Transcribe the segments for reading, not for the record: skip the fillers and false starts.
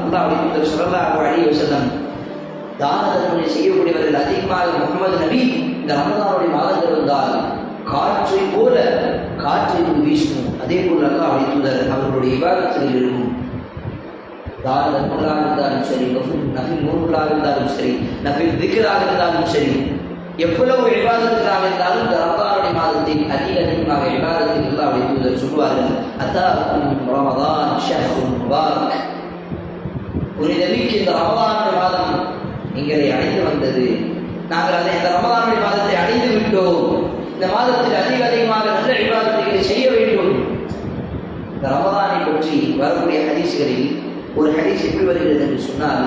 அல்லாஹ்வுடைய தூதர் ஸல்லல்லாஹு அலைஹி வஸல்லம் தான தர்மங்கள் செய்யக்கூடியவர்கள் அதிகமாக முகமது நபி இந்த ரமதானுடைய மாதங்கள் வந்தால் காற்றை போல காற்றை வீசும். அதே போல அல்லாஹ்வுடைய தூதர் அவர்களுடைய இபாதத்தில் இருக்கும். தான தர்மங்களாக இருந்தாலும் சரி, நஃபில் நூல்களாக இருந்தாலும் சரி, நஃபில் திக்ராக இருந்தாலும் சரி, எவ்வளவு இபாதத்துக்காக இருந்தாலும் இந்த ரமதானுடைய மாதத்தில் அதிகமாக இபாதத்தில் அல்லாஹ்வுடைய தூதர் சொல்வார்கள், அத்தாக்கும் ரமதான் ஷஹ்ருன் முபாரக், புனிதமிக்க இந்த ரமதானுடைய மாதம் எங்களை அடைந்து வந்தது, நாங்கள் அதை இந்த ரமதானுடைய மாதத்தை அடைந்து விட்டோம், இந்த மாதத்தில் அதிகமாக நல்ல இபாதத்துகளை செய்ய வேண்டும். இந்த ரமதானை பற்றி வரக்கூடிய ஹதீஸ்களில் ஒரு ஹதீஸ் எப்படி வருகிறது என்று சொன்னால்,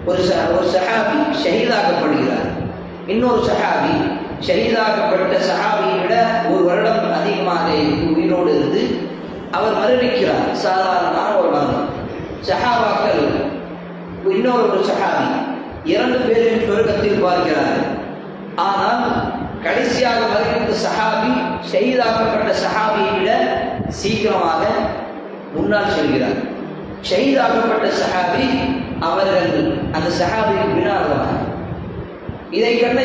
ஒரு சஹாபி ஷஹீதாக்கப்படுகிறார். இன்னொரு சஹாபி ஷஹீதாக்கப்பட்ட சஹாபியை விட ஒரு வருடம் அதிகமாக உயிரோடு இருந்து அவர் மரணிக்கிறார். சாதாரணமான ஒரு மரணம். சஹாபாக்கள் இன்னொரு சஹாபி 2 பேரையும் சொர்க்கத்தில் பார்க்கிறார்கள். ஆனால் கடைசியாக மரணித்த சஹாபி ஷஹீதாக்கப்பட்ட சஹாபியை விட சீக்கிரமாக முன்னால் செல்கிறார். ஷஹீதாக்கப்பட்ட சஹாபி அவர்கள் அந்த சஹாபிக்கு பின்னால். இதை கண்ட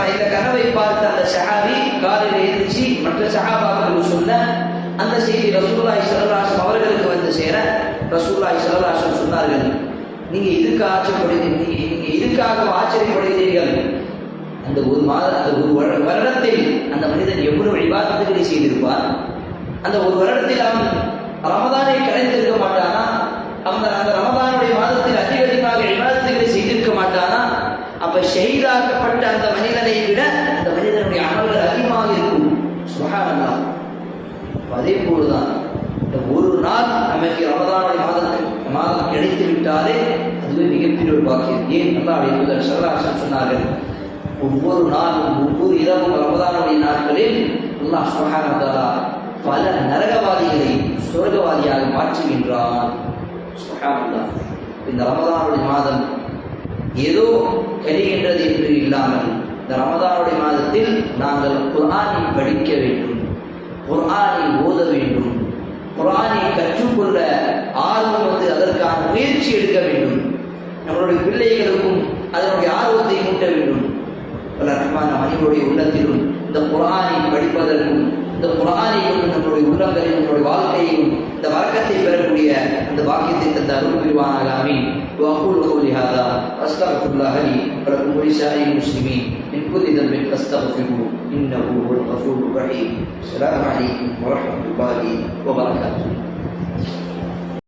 இந்த கனவை பார்த்த அந்த சஹாபி காலையில் எழுந்திருச்சு மற்ற சஹாபாக்களுக்கு சொன்ன அந்த செய்தி ரசூலுல்லாஹி ஸல்லல்லாஹு அலைஹி வஸல்லம் அவர்களுக்கு வந்து சேர ரசூலுல்லாஹி ஸல்லல்லாஹு அலைஹி வஸல்லம் சொன்னார்கள், நீங்க இதுக்காக ஆச்சரியப்படுகிறீர்கள். அந்த ஒரு வருடத்தில் அந்த மனிதன் எவ்வளவு இபாதத்துகளை செய்திருப்பார்? அந்த ஒரு வருடத்தில் அவன் ரமதானை கலைந்திருக்க மாட்டானா? அந்த ரமதானுடைய மாதத்தில் அதிகமாக இபாதத்துகளை செய்திருக்க மாட்டானா? அப்ப ஷஹீதாக்கப்பட்ட அந்த மனிதனை விட அந்த மனிதனுடைய அமல்கள் அதிகமாக இருக்கும். சுப்ஹானல்லாஹ். அதே போலதான் இந்த ஒரு நாள் நமக்கு ரமதானுடைய மாதம் கிடைத்து விட்டாலே அதுவே மிகப்பெரிய ஒரு பாக்கியம். ஏன் அல்லாஹ்வுடைய தூதர் ஸல்லல்லாஹு அலைஹி வஸல்லம் சொன்னார்கள், ஒவ்வொரு நாளும் ஒவ்வொரு இரவும் ரமதானுடைய நாட்களில் அல்லாஹ் சுப்ஹானஹு வ தஆலா பல நரகவாதிகளை சொர்க்கவாதியாக மாற்றுகின்றான். சுப்ஹானல்லாஹ். இந்த ரமதானுடைய மாதம் ஏதோ கழிகின்றது என்று இல்லாமல் இந்த ரமதானுடைய மாதத்தில் நாங்கள் குர்ஆனை படிக்க வேண்டும், குர்ஆனை ஓத வேண்டும், குர்ஆனை கற்றுக்கொள்ள ஆர்வம் வந்து அதற்கான முயற்சி எடுக்க வேண்டும். நம்மளுடைய பிள்ளைகளுக்கும் அதனுடைய ஆர்வத்தை மூட்ட வேண்டும். ரஹ்மான மனிதனுடைய உள்ளத்திலும் இந்த குர்ஆனை படிப்பதற்கும் இந்த குர்ஆனை கொண்டு நம்மளுடைய உள்ளங்களையும் நம்மளுடைய வாழ்க்கையையும் இந்த வழக்கத்தை பெறக்கூடிய அந்த பாக்கியத்தை தந்த அருள் புரிவானாக. ஆமீன். وأقول قولي هذا وأستغفر الله لي ولكم ولسائر المسلمين من كل ذنب فاستغفروه إنه هو الغفور الرحيم. السلام عليكم ورحمة الله وبركاته.